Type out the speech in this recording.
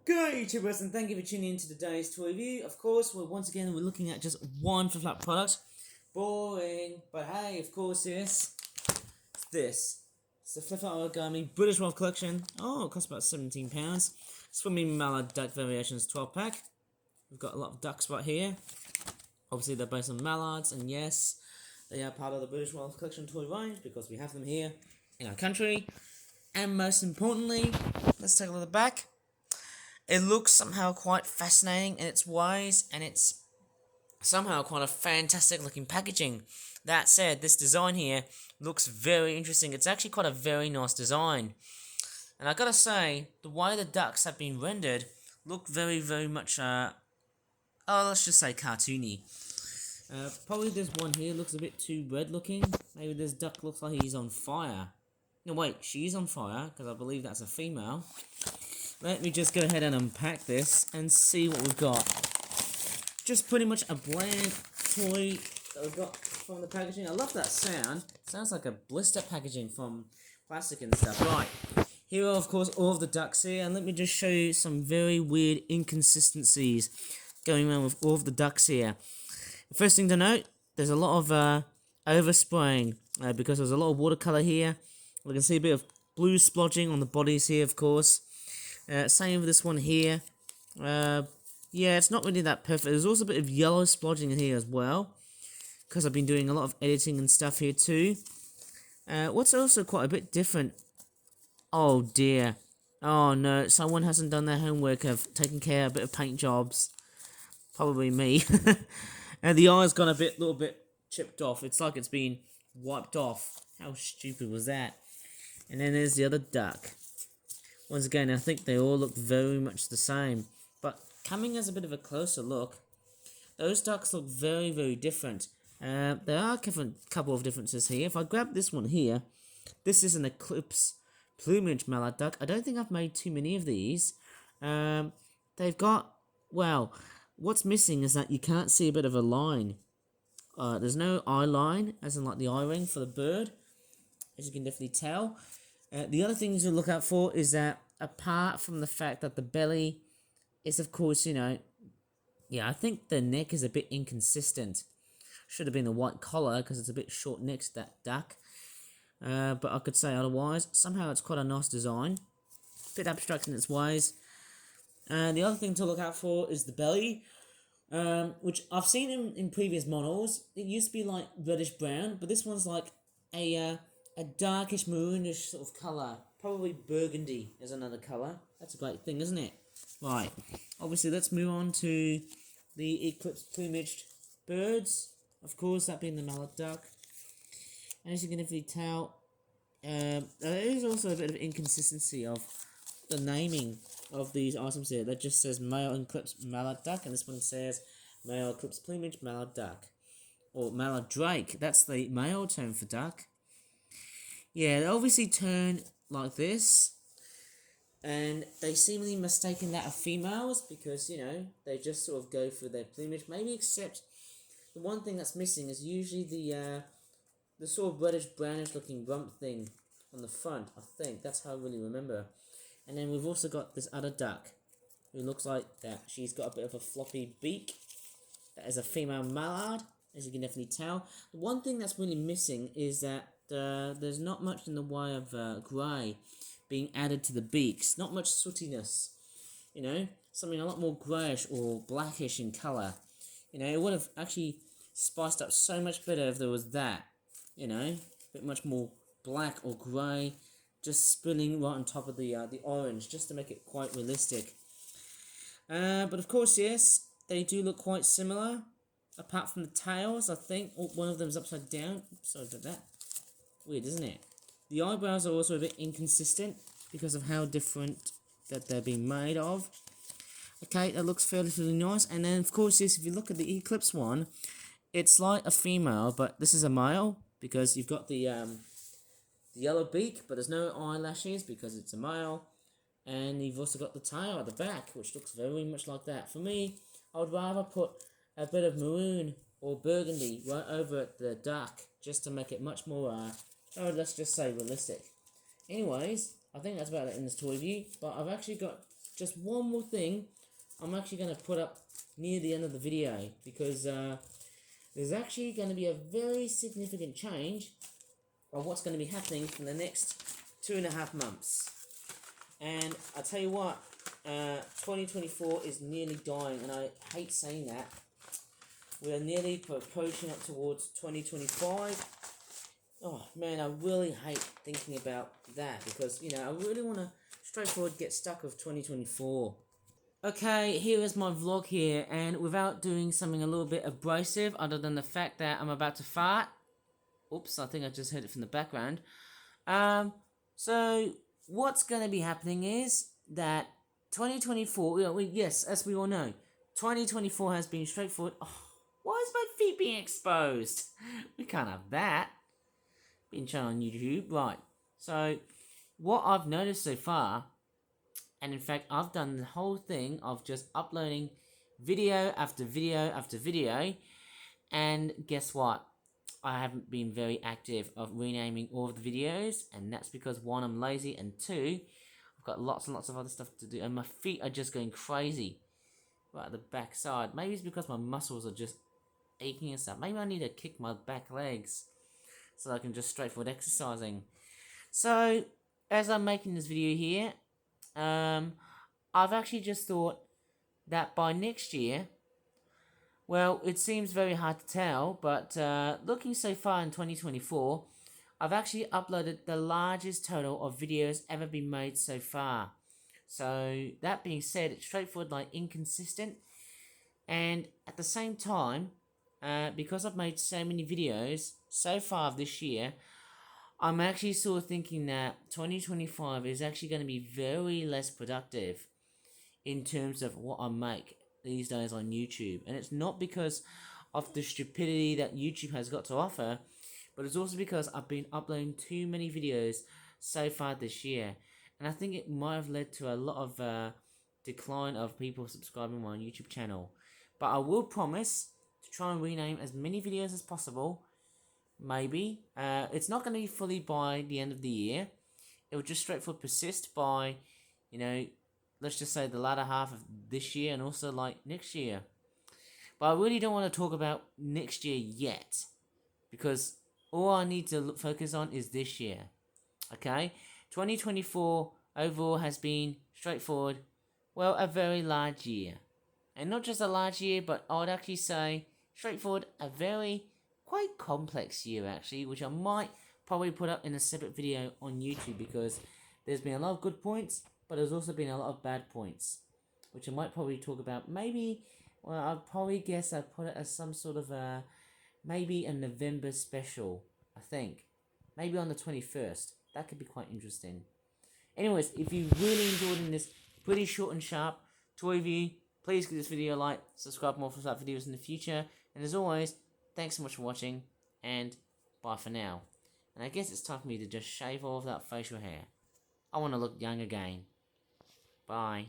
Good YouTubers, and thank you for tuning in to today's toy review. Of course, we're looking at just one Flip product. Boring, but hey, of course, yes. It's this. It's the Flip Origami British World Collection. Oh, it costs about £17. Swimming Mallard Duck Variations 12 pack. We've got a lot of ducks right here. Obviously, they're based on mallards, and yes, they are part of the British World Collection toy range because we have them here in our country. And most importantly, let's take a look at the back. It looks somehow quite fascinating in its ways, and it's somehow quite a fantastic looking packaging. That said, this design here looks very interesting. It's actually quite a very nice design. And I gotta say, the way the ducks have been rendered look very, very much, let's just say cartoony. Probably this one here looks a bit too red looking. Maybe this duck looks like he's on fire. No, wait, she's on fire, because I believe that's a female. Let me just go ahead and unpack this and see what we've got. Just pretty much a blank toy that we've got from the packaging. I love that sound. Sounds like a blister packaging from plastic and stuff. Right, here are of course all of the ducks here, and let me just show you some very weird inconsistencies going on with all of the ducks here. The first thing to note, there's a lot of overspraying because there's a lot of watercolor here. We can see a bit of blue splodging on the bodies here, of course. Same with this one here. Yeah, it's not really that perfect. There's also a bit of yellow splodging in here as well, because I've been doing a lot of editing and stuff here too. What's also quite a bit different. Oh dear. Oh no, someone hasn't done their homework of taking care of a bit of paint jobs. Probably me. And the eye's gone a little bit chipped off. It's like it's been wiped off. How stupid was that? And then there's the other duck. Once again, I think they all look very much the same. But coming as a bit of a closer look, those ducks look very, very different. There are a couple of differences here. If I grab this one here, this is an Eclipse Plumage Mallard Duck. I don't think I've made too many of these. They've got, well, what's missing is that you can't see a bit of a line. There's no eye line, as in like the eye ring for the bird, as you can definitely tell. The other things to look out for is that, apart from the fact that the belly is, of course, yeah, I think the neck is a bit inconsistent. Should have been a white collar because it's a bit short necked, that duck. But I could say otherwise. Somehow it's quite a nice design. Bit abstract in its ways. The other thing to look out for is the belly, which I've seen in previous models. It used to be like reddish brown, but this one's like a darkish maroonish sort of colour. Probably burgundy is another colour. That's a great thing, isn't it? Right. Obviously, let's move on to the Eclipse Plumaged birds. Of course, that being the mallard duck. And as you can definitely tell, there is also a bit of inconsistency of the naming of these items here. That just says male Eclipse Mallard Duck, and this one says male Eclipse Plumage Mallard Duck. Or mallard drake. That's the male term for duck. Yeah, they obviously turn like this, and they seemingly mistaken that of females because, they just sort of go for their plumage, maybe except the one thing that's missing is usually the sort of reddish brownish looking rump thing on the front. I think that's how I really remember. And then we've also got this other duck who looks like that. She's got a bit of a floppy beak. That is a female mallard, as you can definitely tell. The one thing that's really missing is that there's not much in the way of grey being added to the beaks. Not much sootiness, something a lot more greyish or blackish in colour. It would have actually spiced up so much better if there was that, a bit much more black or grey, just spilling right on top of the orange, just to make it quite realistic. But of course, yes, they do look quite similar. Apart from the tails, I think one of them's upside down. Sorry about that. Weird, isn't it? The eyebrows are also a bit inconsistent because of how different that they're being made of. Okay, that looks fairly nice. And then, of course, yes, if you look at the Eclipse one, it's like a female, but this is a male because you've got the yellow beak, but there's no eyelashes because it's a male. And you've also got the tail at the back, which looks very much like that. For me, I would rather put a bit of maroon or burgundy right over the duck, just to make it much more, let's just say realistic. Anyways, I think that's about it in this toy review, but I've actually got just one more thing I'm actually going to put up near the end of the video, because there's actually going to be a very significant change of what's going to be happening for the next 2.5 months. And I tell you what, 2024 is nearly dying, and I hate saying that. We are nearly approaching up towards 2025. Oh man, I really hate thinking about that, because I really want to straightforward get stuck with 2024. Okay, here is my vlog here, and without doing something a little bit abrasive, other than the fact that I'm about to fart. Oops, I think I just heard it from the background. So what's going to be happening is that 2024, yes, as we all know, 2024 has been straightforward. Oh, why is my feet being exposed? We can't have that. Being shown on YouTube, right? So what I've noticed so far, and in fact I've done the whole thing of just uploading video after video after video, and guess what? I haven't been very active of renaming all of the videos, and that's because one, I'm lazy, and two, I've got lots and lots of other stuff to do, and my feet are just going crazy right at the back side. Maybe it's because my muscles are just aching and stuff. Maybe I need to kick my back legs so I can just straightforward exercising. So as I'm making this video here, I've actually just thought that by next year, well, it seems very hard to tell, but looking so far in 2024, I've actually uploaded the largest total of videos ever been made so far. So that being said, it's straightforward, like inconsistent, and at the same time, because I've made so many videos so far this year, I'm actually sort of thinking that 2025 is actually going to be very less productive in terms of what I make these days on YouTube. And it's not because of the stupidity that YouTube has got to offer, but it's also because I've been uploading too many videos so far this year. And I think it might have led to a lot of decline of people subscribing to my YouTube channel. But I will promise to try and rename as many videos as possible. Maybe. It's not going to be fully by the end of the year. It will just straightforward persist by, let's just say the latter half of this year, and also like next year. But I really don't want to talk about next year yet, because all I need to focus on is this year. Okay? 2024 overall has been straightforward, well, a very large year. And not just a large year, but I would actually say straightforward, a very quite complex year actually, which I might probably put up in a separate video on YouTube, because there's been a lot of good points, but there's also been a lot of bad points, which I might probably talk about. Maybe, well, I'd probably guess I'd put it as some sort of maybe a November special, I think. Maybe on the 21st. That could be quite interesting. Anyways, if you really enjoyed this pretty short and sharp toy review, please give this video a like, subscribe for more such videos in the future, and as always, thanks so much for watching, and bye for now. And I guess it's time for me to just shave off that facial hair. I want to look young again. Bye.